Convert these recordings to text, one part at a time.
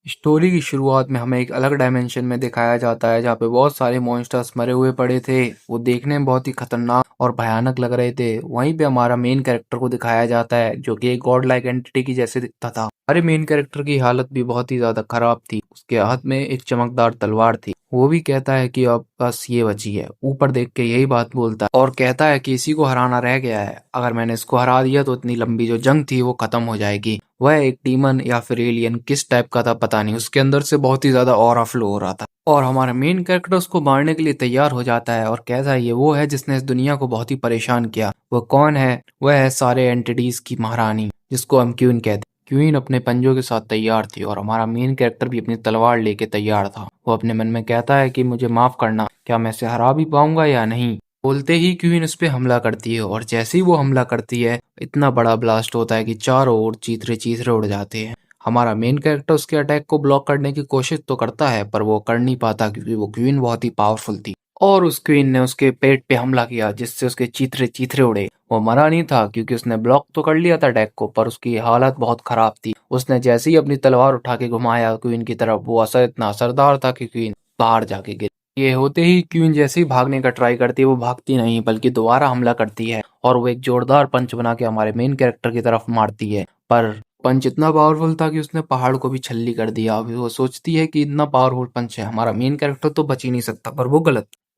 Story की शुरुआत में हमें एक अलग डायमेंशन में दिखाया जाता है जहाँ पे बहुत सारे मॉन्स्टर्स मरे हुए पड़े थे। वो देखने में बहुत ही खतरनाक और भयानक लग रहे थे। वहीं पे हमारा मेन कैरेक्टर को दिखाया जाता है जो कि एक गॉड लाइक एंटिटी की जैसे दिखता था। हमारे मेन कैरेक्टर की हालत भी बहुत ही ज्यादा खराब थी। उसके हाथ में एक चमकदार तलवार थी। वो भी कहता है कि अब बस ये बची है, ऊपर देख के यही बात बोलता है और कहता है कि इसी को हराना रह गया है। अगर मैंने इसको हरा दिया तो इतनी लंबी जो जंग थी वो खत्म हो जाएगी। वह एक डीमन या फिर एलियन किस टाइप का था पता नहीं, उसके अंदर से बहुत ही ज्यादा ऑरा फ्लो हो रहा था और हमारा मेन कैरेक्टर उसको मारने के लिए तैयार हो जाता है और कहता है ये वो है जिसने इस दुनिया को बहुत ही परेशान किया। वह कौन है? वह है सारे एंटिटीज की महारानी, जिसको हम क्वीन कहते हैं। क्वीन अपने पंजों के साथ तैयार थी और हमारा मेन कैरेक्टर भी अपनी तलवार लेके तैयार था। वो अपने मन में कहता है कि मुझे माफ करना, क्या मैं इसे हरा भी पाऊंगा या नहीं। बोलते ही क्वीन उस पे हमला करती है और जैसे ही वो हमला करती है इतना बड़ा ब्लास्ट होता है कि चारों ओर चीथड़े चीथड़े उड़ जाते हैं। हमारा मेन कैरेक्टर उसके अटैक को ब्लॉक करने की कोशिश तो करता है पर वो कर नहीं पाता क्योंकि वो क्वीन बहुत ही पावरफुल थी और उस क्वीन ने उसके पेट पे हमला किया जिससे उसके चीथड़े चीथड़े उड़े। वो मरा नहीं था क्योंकि उसने ब्लॉक तो कर लिया था अटैक को, पर उसकी हालत बहुत खराब थी। उसने जैसे ही अपनी तलवार उठा के घुमाया क्वीन की तरफ, वो असर इतना असरदार था कि क्वीन बाहर जाके गिर। ये होते ही क्वीन जैसे ही भागने का ट्राई करती है वो भागती नहीं बल्कि दोबारा हमला करती है और वो एक जोरदार पंच बना के हमारे मेन कैरेक्टर की तरफ मारती है। पर पंच इतना पावरफुल था कि उसने पहाड़ को भी छल्ली कर दिया। अभी वो सोचती है कि इतना पावरफुल पंच है, हमारा मेन कैरेक्टर तो बच ही नहीं सकता,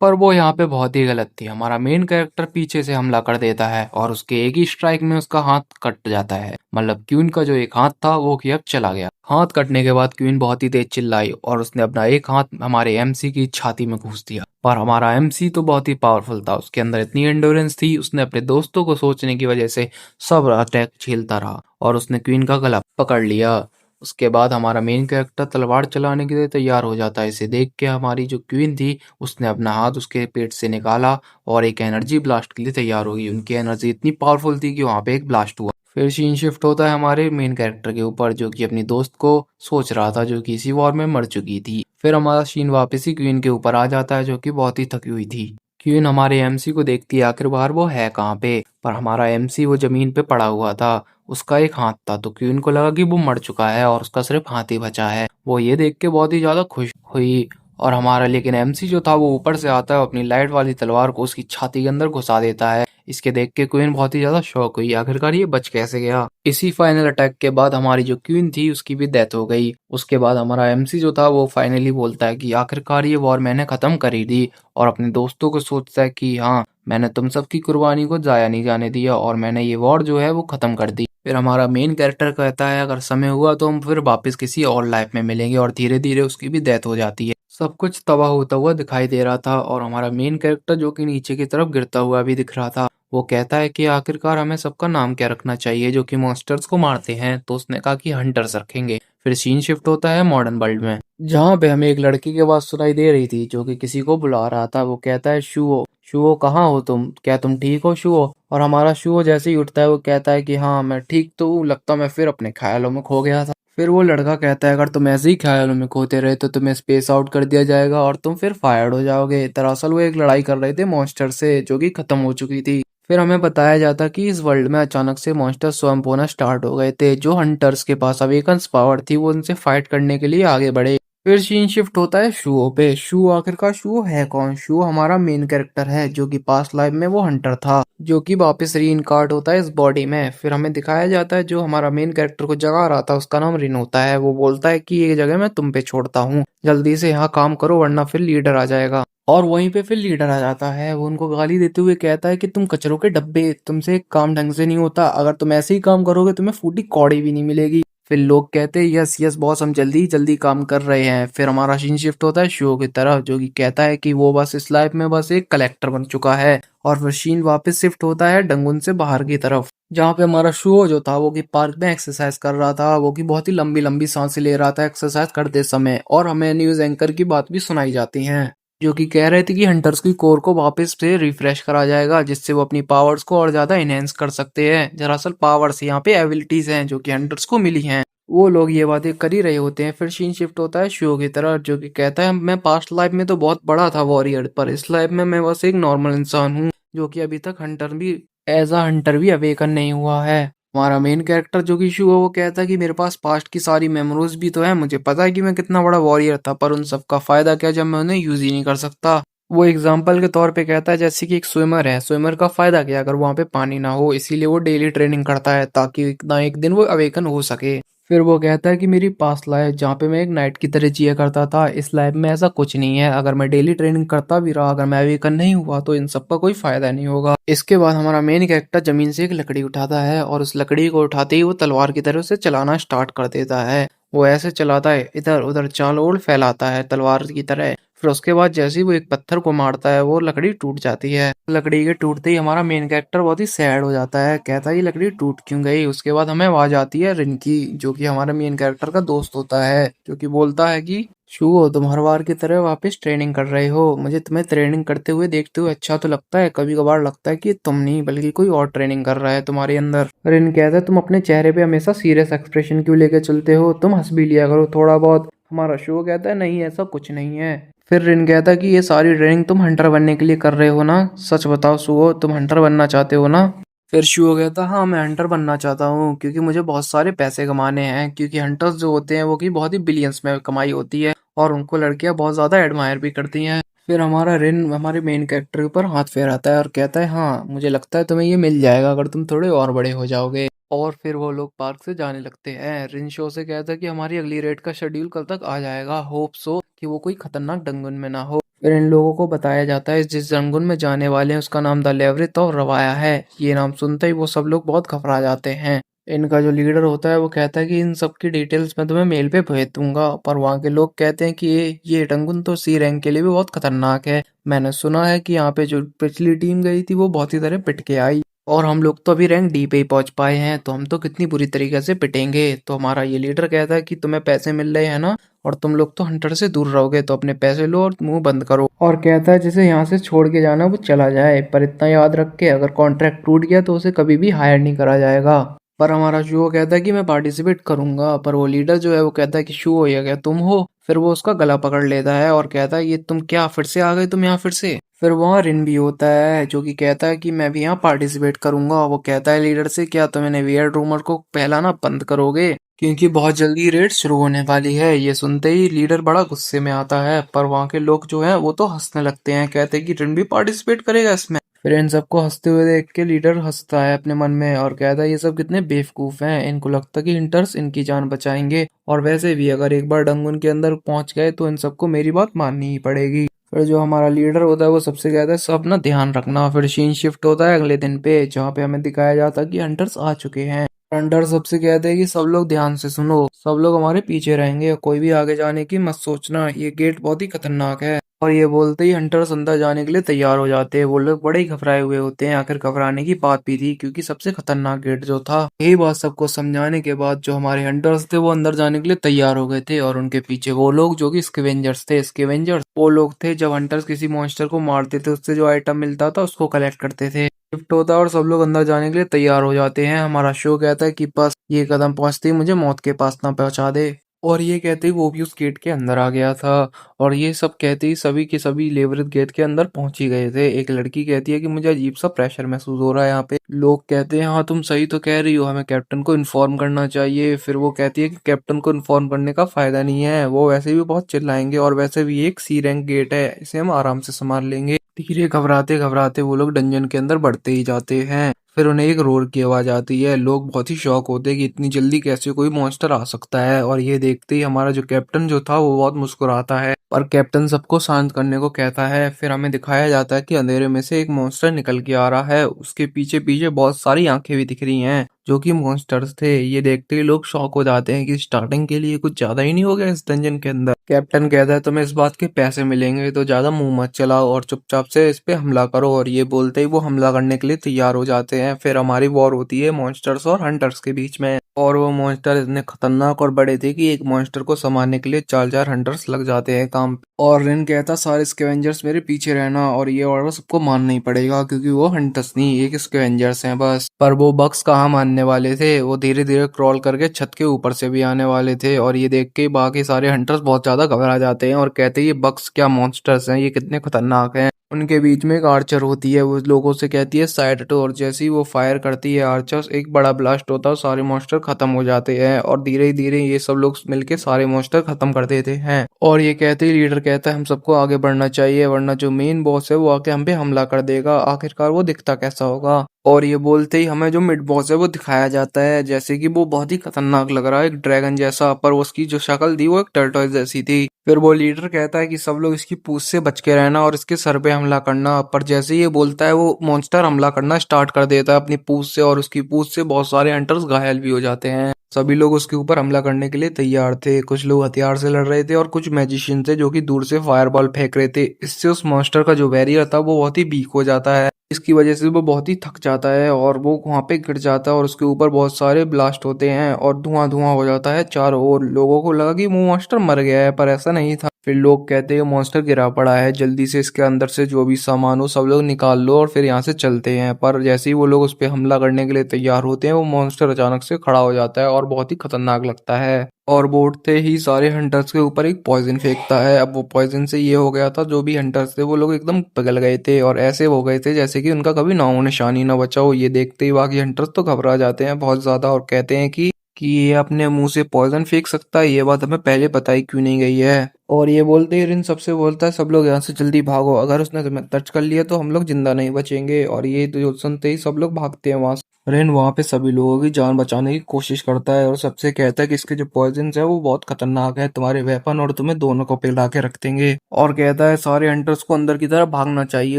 पर वो यहाँ पे बहुत ही गलत थी। हमारा मेन कैरेक्टर पीछे से हमला कर देता है और उसके एक ही स्ट्राइक में उसका हाथ कट जाता है। मतलब क्वीन का जो एक हाथ था वो कि अब चला गया। हाथ कटने के बाद क्वीन बहुत ही तेज चिल्लाई और उसने अपना एक हाथ हमारे एमसी की छाती में घुस दिया। पर हमारा एमसी तो बहुत ही पावरफुल था, उसके अंदर इतनी एंडोरेंस थी, उसने अपने दोस्तों को सोचने की वजह से सब अटैक झेलता रहा और उसने क्वीन का गला पकड़ लिया। उसके बाद हमारा मेन कैरेक्टर तलवार चलाने के लिए तैयार हो जाता है। इसे देख के हमारी जो क्वीन थी उसने अपना हाथ उसके पेट से निकाला और एक एनर्जी ब्लास्ट के लिए तैयार हो गई। उनकी एनर्जी इतनी पावरफुल थी कि वहां पे एक ब्लास्ट हुआ। फिर सीन शिफ्ट होता है हमारे मेन कैरेक्टर के ऊपर जो कि अपनी दोस्त को सोच रहा था जो कि इसी वॉर में मर चुकी थी। फिर हमारा सीन वापस ही क्वीन के ऊपर आ जाता है जो कि बहुत ही थकी हुई थी। क्वीन हमारे एमसी को देखती है आखिर बार वो है कहाँ पे, पर हमारा एमसी वो जमीन पे पड़ा हुआ था। उसका एक हाथ था तो क्वीन को लगा कि वो मर चुका है और उसका सिर्फ हाथ ही बचा है। वो ये देख के बहुत ही ज्यादा खुश हुई और हमारा लेकिन एमसी जो था वो ऊपर से आता है अपनी लाइट वाली तलवार को उसकी छाती के अंदर घुसा देता है। इसके देख के क्वीन बहुत ही ज्यादा शॉक हुई, आखिरकार ये बच कैसे गया। इसी फाइनल अटैक के बाद हमारी जो क्वीन थी उसकी भी डेथ हो गई। उसके बाद हमारा एमसी जो था वो फाइनली बोलता है कि आखिरकार ये वॉर मैंने खत्म करी दी और अपने दोस्तों को सोचता है कि हाँ, मैंने तुम सबकी कुर्बानी को जाया नहीं जाने दिया और मैंने ये वॉर जो है वो खत्म कर दी। फिर हमारा मेन कैरेक्टर कहता है अगर समय हुआ तो हम फिर वापस किसी और लाइफ में मिलेंगे और धीरे धीरे उसकी भी डेथ हो जाती है। सब कुछ तबाह होता हुआ दिखाई दे रहा था और हमारा मेन कैरेक्टर जो कि नीचे की तरफ गिरता हुआ भी दिख रहा था। वो कहता है कि आखिरकार हमें सबका नाम क्या रखना चाहिए जो कि मॉन्स्टर्स को मारते हैं, तो उसने कहा कि हंटर्स रखेंगे। फिर सीन शिफ्ट होता है मॉडर्न वर्ल्ड में जहाँ पे हमें एक लड़की की आवाज सुनाई दे रही थी जो कि किसी को बुला रहा था। वो कहता है शुओ, शुओ कहाँ हो तुम, क्या तुम ठीक हो शुओ? और हमारा शुओ जैसे ही उठता है वो कहता है कि हाँ मैं ठीक तो हूँ, लगता मैं फिर अपने ख्यालों में खो गया था। फिर वो लड़का कहता है अगर तुम ऐसे ही ख्यालों में खोते रहे तो तुम्हें स्पेस आउट कर दिया जाएगा और तुम फिर फायर्ड हो जाओगे। दरअसल वो एक लड़ाई कर रहे थे मॉन्स्टर से जो कि खत्म हो चुकी थी। फिर हमें बताया जाता कि इस वर्ल्ड में अचानक से मॉन्स्टर स्वैम्प होना स्टार्ट हो गए थे। जो हंटर्स के पास अवेकन्स पावर थी वो उनसे फाइट करने के लिए आगे बढ़े। फिर सीन शिफ्ट होता है शुओ पे। शू आखिरकार शू है कौन? शू हमारा मेन कैरेक्टर है जो कि पास्ट लाइफ में वो हंटर था जो कि वापस रीइंकार्ट होता है इस बॉडी में। फिर हमें दिखाया जाता है जो हमारा मेन कैरेक्टर को जगा रहा था उसका नाम रिन होता है। वो बोलता है कि ये जगह मैं तुम पे छोड़ता हूँ, जल्दी से यहाँ काम करो वरना फिर लीडर आ जाएगा। और वहीं पे फिर लीडर आ जाता है। वो उनको गाली देते हुए कहता है कि तुम कचरों के डब्बे, तुमसे काम ढंग से नहीं होता, अगर तुम ऐसे ही काम करोगे तुम्हें फूटी कौड़ी भी नहीं मिलेगी। फिर लोग कहते हैं यस यस बॉस हम जल्दी जल्दी काम कर रहे हैं। फिर हमारा सीन शिफ्ट होता है शो की तरफ जो कि कहता है कि वो बस इस लाइफ में बस एक कलेक्टर बन चुका है। और फिर सीन वापस शिफ्ट होता है डंगुन से बाहर की तरफ जहाँ पे हमारा शो जो था वो कि पार्क में एक्सरसाइज कर रहा था। वो कि बहुत ही लंबी लंबी सांसें ले रहा था एक्सरसाइज करते समय। और हमें न्यूज एंकर की बात भी सुनाई जाती है जो कि कह रहे थे कि हंटर्स की कोर को वापस से रिफ्रेश करा जाएगा जिससे वो अपनी पावर्स को और ज्यादा इनहेंस कर सकते हैं। दरअसल पावर्स यहाँ पे एबिलिटीज हैं जो कि हंटर्स को मिली हैं। वो लोग ये बातें कर ही रहे होते हैं। फिर सीन शिफ्ट होता है शो की तरफ जो कि कहता है मैं पास्ट लाइफ में तो बहुत बड़ा था वॉरियर, पर इस लाइफ में मैं बस एक नॉर्मल इंसान हूँ जो कि अभी तक हंटर भी एज अ हंटर भी अवेकन नहीं हुआ है। हमारा मेन कैरेक्टर जो कि शू है वो कहता है कि मेरे पास पास्ट की सारी मेमोरीज भी तो है, मुझे पता है कि मैं कितना बड़ा वॉरियर था, पर उन सब का फायदा क्या जब मैं उन्हें यूज ही नहीं कर सकता। वो एग्जाम्पल के तौर पे कहता है जैसे कि एक स्विमर है, स्विमर का फायदा क्या अगर वहां पे पानी ना हो, इसीलिए वो डेली ट्रेनिंग करता है ताकि ना एक दिन वो अवेकन हो सके। फिर वो कहता है कि मेरी पास्ट लाइफ जहाँ पे मैं एक नाइट की तरह जिया करता था, इस लाइफ में ऐसा कुछ नहीं है, अगर मैं डेली ट्रेनिंग करता भी रहा, अगर मैं अवेकन नहीं हुआ तो इन सब का कोई फायदा नहीं होगा। इसके बाद हमारा मेन कैरेक्टर जमीन से एक लकड़ी उठाता है और उस लकड़ी को उठाते ही वो तलवार की तरह उसे चलाना स्टार्ट कर देता है। वो ऐसे चलाता है, इधर उधर चाल ओल फैलाता है तलवार की तरह। फिर उसके बाद जैसे ही वो एक पत्थर को मारता है वो लकड़ी टूट जाती है। लकड़ी के टूटते ही हमारा मेन कैरेक्टर बहुत ही सैड हो जाता है, कहता है ये लकड़ी टूट क्यों गई। उसके बाद हमें आवाज आती है रिन की, जो कि हमारे मेन कैरेक्टर का दोस्त होता है, जो कि बोलता है कि शुभो तुम हर बार की तरह वापस ट्रेनिंग कर रहे हो, मुझे तुम्हें ट्रेनिंग करते हुए देखते हुए अच्छा तो लगता है, कभी कभार लगता है कि तुम नहीं बल्कि कोई और ट्रेनिंग कर रहा है तुम्हारे अंदर। रिन कहता है तुम अपने चेहरे पे हमेशा सीरियस एक्सप्रेशन क्यों लेके चलते हो, तुम हंस भी लिया करो थोड़ा बहुत। हमारा शो कहता है नहीं ऐसा कुछ नहीं है। फिर रिन कहता है कि ये सारी ट्रेनिंग तुम हंटर बनने के लिए कर रहे हो ना, सच बताओ सुहो तुम हंटर बनना चाहते हो ना। फिर शुहो कहता हाँ मैं हंटर बनना चाहता हूँ क्योंकि मुझे बहुत सारे पैसे कमाने हैं, क्योंकि हंटर्स जो होते हैं वो की बहुत ही बिलियंस में कमाई होती है और उनको लड़कियां बहुत ज्यादा एडमायर भी करती हैं। फिर हमारा रिन हमारे मेन कैरेक्टर के ऊपर हाथ फेराता है और कहता है हाँ मुझे लगता है तुम्हें ये मिल जाएगा अगर तुम थोड़े और बड़े हो जाओगे। और फिर वो लोग पार्क से जाने लगते हैं। रिन शो से कहता है कि हमारी अगली रेड का शेड्यूल कल तक आ जाएगा, होप सो कि वो कोई खतरनाक डंगुन में ना हो। फिर इन लोगों को बताया जाता है जिस डंगुन में जाने वाले हैं उसका नाम द लेवरिथ और रवाया है। ये नाम सुनते ही वो सब लोग बहुत घबरा जाते हैं। इनका जो लीडर होता है वो कहता है कि इन सब की डिटेल्स मैं तुम्हें मेल पे भेज दूंगा, पर वहाँ के लोग कहते हैं कि ये टंगुन तो सी रैंक के लिए भी बहुत खतरनाक है, मैंने सुना है कि यहाँ पे जो पिछली टीम गई थी वो बहुत ही तरह पिट के आई और हम लोग तो अभी रैंक डी पे ही पहुंच पाए हैं, तो हम तो कितनी बुरी तरीके से पिटेंगे। तो हमारा ये लीडर कहता है कि तुम्हें पैसे मिल रहे हैं ना और तुम लोग तो हंटर से दूर रहोगे, तो अपने पैसे लो और मुंह बंद करो। और कहता है जिसे यहाँ से छोड़ के जाना वो चला जाए, पर इतना याद रख के अगर कॉन्ट्रैक्ट टूट गया तो उसे कभी भी हायर नहीं करा जाएगा। पर हमारा शू कहता है कि मैं पार्टिसिपेट करूंगा, पर वो लीडर जो है वो कहता है कि शू हो या क्या तुम हो। फिर वो उसका गला पकड़ लेता है और कहता है ये तुम क्या फिर से आ गए तुम यहाँ फिर से। फिर वहाँ रिन भी होता है जो कि कहता है कि मैं भी यहाँ पार्टिसिपेट करूंगा। वो कहता है लीडर से क्या तुम इन्हें वियर्ड रूमर को फैलाना बंद करोगे क्योंकि बहुत जल्दी रेड शुरू होने वाली है। ये सुनते ही लीडर बड़ा गुस्से में आता है, पर वहाँ के लोग जो हैं वो तो हंसने लगते हैं, कहते हैं कि रिन भी पार्टिसिपेट करेगा इसमें। फिर इन सबको हंसते हुए देख के लीडर हंसता है अपने मन में और कहता है ये सब कितने बेवकूफ हैं, इनको लगता है कि इंटर्स इनकी जान बचाएंगे, और वैसे भी अगर एक बार डंगुन के अंदर पहुंच गए तो इन सबको मेरी बात माननी ही पड़ेगी। फिर जो हमारा लीडर होता है वो सबसे कहता है सब ना ध्यान रखना। फिर सीन शिफ्ट होता है अगले दिन पे जहाँ पे हमें दिखाया जाता है कि हंटर्स आ चुके हैं। हंटर सबसे कहते हैं कि सब लोग ध्यान से सुनो, सब लोग हमारे पीछे रहेंगे, कोई भी आगे जाने की मत सोचना, ये गेट बहुत ही खतरनाक है। और ये बोलते ही हंटर्स अंदर जाने के लिए तैयार हो जाते हैं। वो लोग बड़े ही घबराए हुए होते हैं, आखिर घबराने की बात भी थी क्योंकि सबसे खतरनाक गेट जो था। यही बात सबको समझाने के बाद जो हमारे हंटर्स थे वो अंदर जाने के लिए तैयार हो गए थे और उनके पीछे वो लोग जो कि स्कैवेंजर्स थे। स्कैवेंजर्स वो लोग थे जब हंटर्स किसी मॉन्स्टर को मारते थे उससे जो आइटम मिलता था उसको कलेक्ट करते थे। शिफ्ट होता है और सब लोग अंदर जाने के लिए तैयार हो जाते हैं। हमारा शो कहता है कि बस ये कदम पहुंचते ही मुझे मौत के पास ना पहुंचा दे। और ये कहते ही वो भी उस गेट के अंदर आ गया था। और ये सब कहते ही सभी के सभी लेवरेज गेट के अंदर पहुंच ही गए थे। एक लड़की कहती है कि मुझे अजीब सा प्रेशर महसूस हो रहा है यहाँ पे। लोग कहते हैं हाँ तुम सही तो कह रही हो, हमें कैप्टन को इन्फॉर्म करना चाहिए। फिर वो कहती है कि कैप्टन को इन्फॉर्म करने का फायदा नहीं है, वो वैसे भी बहुत चिल्लाएंगे और वैसे भी एक सी रैंक गेट है, इसे हम आराम से संभाल लेंगे। धीरे घबराते घबराते वो लोग डंजन के अंदर बढ़ते ही जाते हैं। फिर उन्हें एक रोर की आवाज आती है। लोग बहुत ही शॉक होते हैं कि इतनी जल्दी कैसे कोई मॉन्स्टर आ सकता है, और ये देखते ही हमारा जो कैप्टन जो था वो बहुत मुस्कुराता है, पर कैप्टन सबको शांत करने को कहता है। फिर हमें दिखाया जाता है कि अंधेरे में से एक मॉन्स्टर निकल के आ रहा है, उसके पीछे पीछे बहुत सारी आंखें भी दिख रही हैं जो कि मॉन्स्टर्स थे। ये देखते ही लोग शॉक हो जाते हैं कि स्टार्टिंग के लिए कुछ ज्यादा ही नहीं हो गया इस डंजन के अंदर। कैप्टन कहता है तुम्हें इस बात के पैसे मिलेंगे तो ज्यादा मुंह मत चलाओ और चुपचाप से इस पे हमला करो, और ये बोलते ही वो हमला करने के लिए तैयार हो जाते हैं। फिर हमारी वॉर होती है मॉन्स्टर्स और हंटर्स के बीच में, और वो मॉन्स्टर इतने खतरनाक और बड़े थे कि एक मॉन्स्टर को संभालने के लिए 4-4 हंटर्स लग जाते हैं काम पे। और रिन कहता सारे स्कैवेंजर्स मेरे पीछे रहना और ये ऑर्डर सबको मानना ही पड़ेगा क्योंकि वो हंटर्स नहीं एक स्कैवेंजर्स हैं बस। पर वो बक्स कहाँ मानने वाले थे, वो धीरे धीरे क्रॉल करके छत के ऊपर से भी आने वाले थे। और ये देख के बाकी सारे हंटर्स बहुत ज्यादा घबरा जाते हैं और कहते हैं ये बक्स क्या मॉन्स्टर्स हैं, ये कितने खतरनाक हैं। उनके बीच में एक आर्चर होती है, वो लोगों से कहती है साइड टू, और जैसे ही वो फायर करती है आर्चर, एक बड़ा ब्लास्ट होता है, सारे मॉन्स्टर खत्म हो जाते हैं और धीरे धीरे ये सब लोग मिलके सारे मॉन्स्टर खत्म कर देते हैं। और ये कहते ही लीडर कहता है हम सबको आगे बढ़ना चाहिए, वरना जो मेन बॉस है वो आके हम पे हमला कर देगा। आखिरकार वो दिखता कैसा होगा? और ये बोलते ही हमें जो मिड बॉस है वो दिखाया जाता है, जैसे कि वो बहुत ही खतरनाक लग रहा है, एक ड्रैगन जैसा, पर उसकी जो शक्ल थी वो एक टर्टल जैसी थी। फिर वो लीडर कहता है कि सब लोग इसकी पूंछ से बच के रहना और इसके सर पे हमला करना, पर जैसे ही ये बोलता है वो मॉन्स्टर हमला करना स्टार्ट कर देता है अपनी पूंछ से, और उसकी पूंछ से बहुत सारे हंटर्स घायल भी हो जाते हैं। सभी लोग उसके ऊपर हमला करने के लिए तैयार थे, कुछ लोग हथियार से लड़ रहे थे और कुछ मैजिशियन थे जो कि दूर से फायरबॉल फेंक रहे थे। इससे उस मॉन्स्टर का जो बैरियर था वो बहुत ही वीक हो जाता है, इसकी वजह से वो बहुत ही थक जाता है और वो वहां पे गिर जाता है, और उसके ऊपर बहुत सारे ब्लास्ट होते हैं और धुआं धुआं हो जाता है चारों ओर। लोगों को लगा कि वो मॉन्स्टर मर गया है, पर ऐसा नहीं था। फिर लोग कहते हैं मॉन्स्टर गिरा पड़ा है, जल्दी से इसके अंदर से जो भी सामान हो सब लोग निकाल लो और फिर यहाँ से चलते हैं। पर जैसे ही वो लोग उस पर हमला करने के लिए तैयार होते हैं, वो मॉन्स्टर अचानक से खड़ा हो जाता है और बहुत ही खतरनाक लगता है, और वो उठते ही सारे हंटर्स के ऊपर एक पॉइजन फेंकता है। अब वो पॉइजन से ये हो गया था, जो भी हंटर्स थे वो लोग एकदम पिघल गए थे और ऐसे हो गए थे जैसे कि उनका कभी नामो निशानी ना बचा हो। ये देखते ही बाकी हंटर्स तो घबरा जाते हैं बहुत ज्यादा और कहते हैं कि ये अपने मुंह से पॉइजन फेंक सकता है, ये बात हमें पहले बताई क्यों नहीं गई है। और ये बोलते ही रिन सबसे बोलता है सब लोग यहाँ से जल्दी भागो, अगर उसने तुम्हें टच कर लिया तो हम लोग जिंदा नहीं बचेंगे। और ये तो सुनते ही सब लोग भागते हैं वहां से। रेन वहां पे सभी लोगों की जान बचाने की कोशिश करता है और सबसे कहता है कि इसके जो पॉइजन है वो बहुत खतरनाक है, तुम्हारे वेपन और तुम्हें दोनों को पिघला के रख देंगे। और कहता है सारे हंटर्स को अंदर की तरफ भागना चाहिए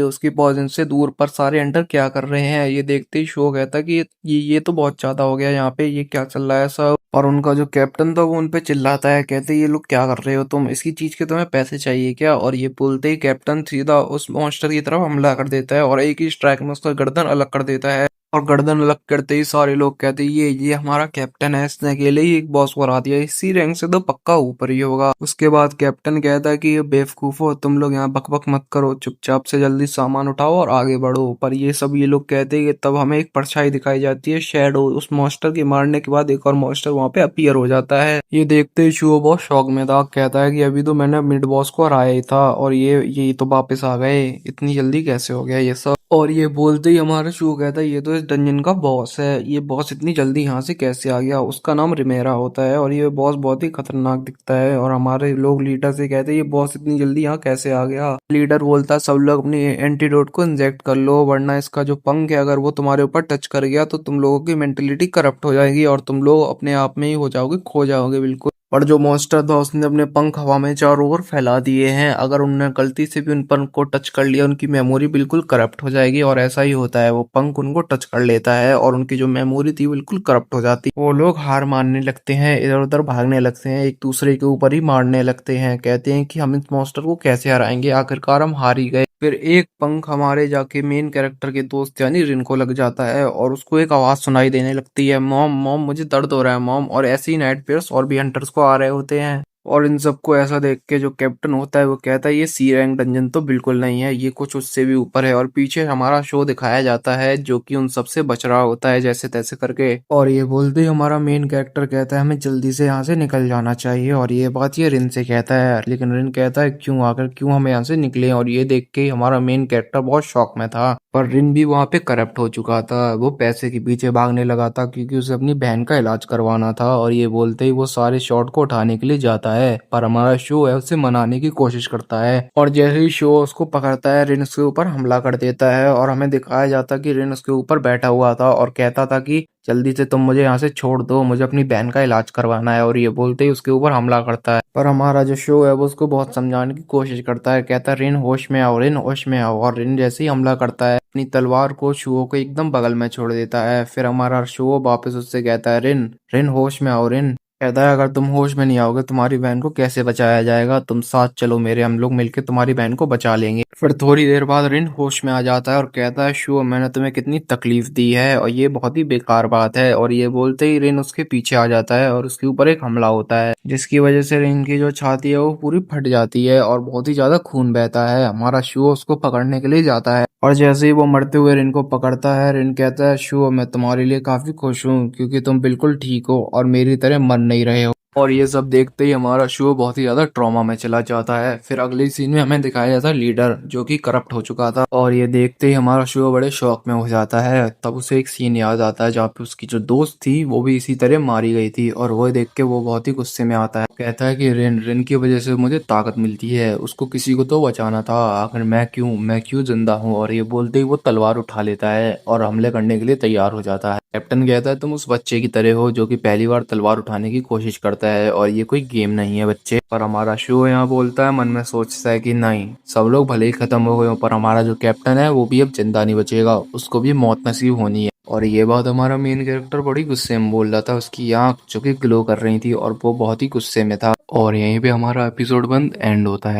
उसकी पॉइजन से दूर। पर सारे हंटर क्या कर रहे हैं ये देखते ही शो कहता है कि ये तो बहुत ज्यादा हो गया यहाँ पे, ये क्या चल रहा है सब। और उनका जो कैप्टन था वो उनपे चिल्लाता है, कहते ये लोग क्या कर रहे हो तुम, इसकी चीज के तुम्हें पैसे चाहिए क्या? और ये बोलते ही कैप्टन सीधा उस मॉन्स्टर की तरफ हमला कर देता है और एक ही स्ट्राइक में उसका गर्दन अलग कर देता है। और गर्दन अलग करते ही सारे लोग कहते हैं ये हमारा कैप्टन है, इसने अकेले ही एक बॉस को हरा दिया, इसी रैंक से तो पक्का ऊपर ही होगा। उसके बाद कैप्टन कहता है कि ये बेवकूफो, तुम लोग यहाँ बकबक मत करो, चुपचाप से जल्दी सामान उठाओ और आगे बढ़ो। पर ये लोग कहते हैं कि तब हमें एक परछाई दिखाई जाती है, शैडो। उस मॉन्स्टर के मारने के बाद एक और मॉन्स्टर वहां पे अपीयर हो जाता है। ये देखते ही शुओ बहुत शौक में था, कहता है कि अभी तो मैंने मिड बॉस को हराया ही था और ये तो वापस आ गए, इतनी जल्दी कैसे हो गया ये सब। और ये बोलते ही हमारा शू कहता है ये तो इस डंजन का बॉस है, ये बॉस इतनी जल्दी यहाँ से कैसे आ गया? उसका नाम रिमेरा होता है और ये बॉस बहुत ही खतरनाक दिखता है। और हमारे लोग लीडर से कहते हैं ये बॉस इतनी जल्दी यहाँ कैसे आ गया? लीडर बोलता है सब लोग अपनी एंटीडोट को इंजेक्ट कर लो, वरना इसका जो पंख है अगर वो तुम्हारे ऊपर टच कर गया तो तुम लोगों की मेंटेलिटी करप्ट हो जाएगी और तुम लोग अपने आप में ही हो जाओगे, खो जाओगे बिल्कुल। और जो मॉन्स्टर था उसने अपने पंख हवा में चारों ओर फैला दिए हैं, अगर उनने गलती से भी उन पंख को टच कर लिया उनकी मेमोरी बिल्कुल करप्ट हो जाएगी। और ऐसा ही होता है, वो पंख उनको टच कर लेता है और उनकी जो मेमोरी थी बिल्कुल करप्ट हो जाती है। वो लोग हार मानने लगते हैं, इधर उधर भागने लगते हैं, एक दूसरे के ऊपर ही मारने लगते हैं, कहते हैं कि हम इस मॉन्स्टर को कैसे हराएंगे, आखिरकार हम हार ही गए। फिर एक पंख हमारे जाके मेन कैरेक्टर के दोस्त यानी रिन को लग जाता है और उसको एक आवाज सुनाई देने लगती है, मॉम मॉम मुझे दर्द हो रहा है मॉम। और ऐसे ही नाइट पेयर्स और भी हंटर्स को आ रहे होते हैं। और इन सबको ऐसा देख के जो कैप्टन होता है वो कहता है ये सी रैंक डंजन तो बिल्कुल नहीं है, ये कुछ उससे भी ऊपर है। और पीछे हमारा शो दिखाया जाता है जो कि उन सबसे बच रहा होता है जैसे तैसे करके। और ये बोलते ही हमारा मेन कैरेक्टर कहता है हमें जल्दी से यहाँ से निकल जाना चाहिए, और ये बात ये रिन से कहता है, लेकिन रिन कहता है क्यों, आकर क्यों हम यहाँ से निकले? और ये देख के हमारा मेन कैरेक्टर बहुत शौक में था। पर रिन भी वहां पे करप्ट हो चुका था, वो पैसे के पीछे भागने लगा था क्योंकि उसे अपनी बहन का इलाज करवाना था। और ये बोलते ही वो सारे शॉट को उठाने के लिए जाता है, पर हमारा शो है उसे मनाने की कोशिश करता है। और जैसे ही शो उसको पकड़ता है रिन उसके ऊपर हमला कर देता है और हमें दिखाया जाता कि रिन उसके ऊपर बैठा हुआ था और कहता था कि जल्दी से तुम मुझे यहाँ से छोड़ दो, मुझे अपनी बहन का इलाज करवाना है। और ये बोलते ही उसके ऊपर हमला करता है, पर हमारा जो शो है वो उसको बहुत समझाने की कोशिश करता है, कहता है रिन होश में आओ, रिन होश में आओ। और रिन जैसे ही हमला करता है अपनी तलवार को शुओ के एकदम बगल में छोड़ देता है। फिर हमारा शुओ वापस उससे कहता है रिन रिन होश में आओ रिन। कहता है अगर तुम होश में नहीं आओगे तुम्हारी बहन को कैसे बचाया जाएगा, तुम साथ चलो मेरे, हम लोग मिलकर तुम्हारी बहन को बचा लेंगे। फिर थोड़ी देर बाद रिन होश में आ जाता है और कहता है शुओ मैंने तुम्हें कितनी तकलीफ दी है और ये बहुत ही बेकार बात है। और ये बोलते ही रिन उसके पीछे आ जाता है और उसके ऊपर एक हमला होता है जिसकी वजह से रिन की जो छाती है वो पूरी फट जाती है और बहुत ही ज्यादा खून बहता है। हमारा शुओ उसको पकड़ने के लिए जाता है और जैसे ही वो मरते हुए रिन को पकड़ता है रिन कहता है शुओ मैं तुम्हारे लिए काफी खुश हूँ क्योंकि तुम बिल्कुल ठीक हो और मेरी तरह मर नहीं रहे हो। और ये सब देखते ही हमारा शो बहुत ही ज्यादा ट्रॉमा में चला जाता है। फिर अगले सीन में हमें दिखाया जाता है लीडर जो कि करप्ट हो चुका था, और ये देखते ही हमारा शो बड़े शौक में हो जाता है। तब उसे एक सीन याद आता है जहाँ पे उसकी जो दोस्त थी वो भी इसी तरह मारी गई थी, और वो देख के वो बहुत ही गुस्से में आता है। कहता है कि रिन रिन की वजह से मुझे ताकत मिलती है, उसको किसी को तो बचाना था, आखिर मैं क्यों जिंदा हूँ। और ये बोलते ही वो तलवार उठा लेता है और हमले करने के लिए तैयार हो जाता है। कैप्टन कहता है तुम उस बच्चे की तरह हो जो कि पहली बार तलवार उठाने की कोशिश करता है, और ये कोई गेम नहीं है बच्चे। पर हमारा शो यहाँ बोलता है, मन में सोचता है कि नहीं, सब लोग भले ही खत्म हो गए हो पर हमारा जो कैप्टन है वो भी अब जिंदा नहीं बचेगा, उसको भी मौत नसीब होनी है। और ये बात हमारा मेन कैरेक्टर बड़ी गुस्से में बोल रहा था, उसकी आंख जो कि ग्लो कर रही थी और वो बहुत ही गुस्से में था। और यहीं पे हमारा एपिसोड 1 एंड होता है।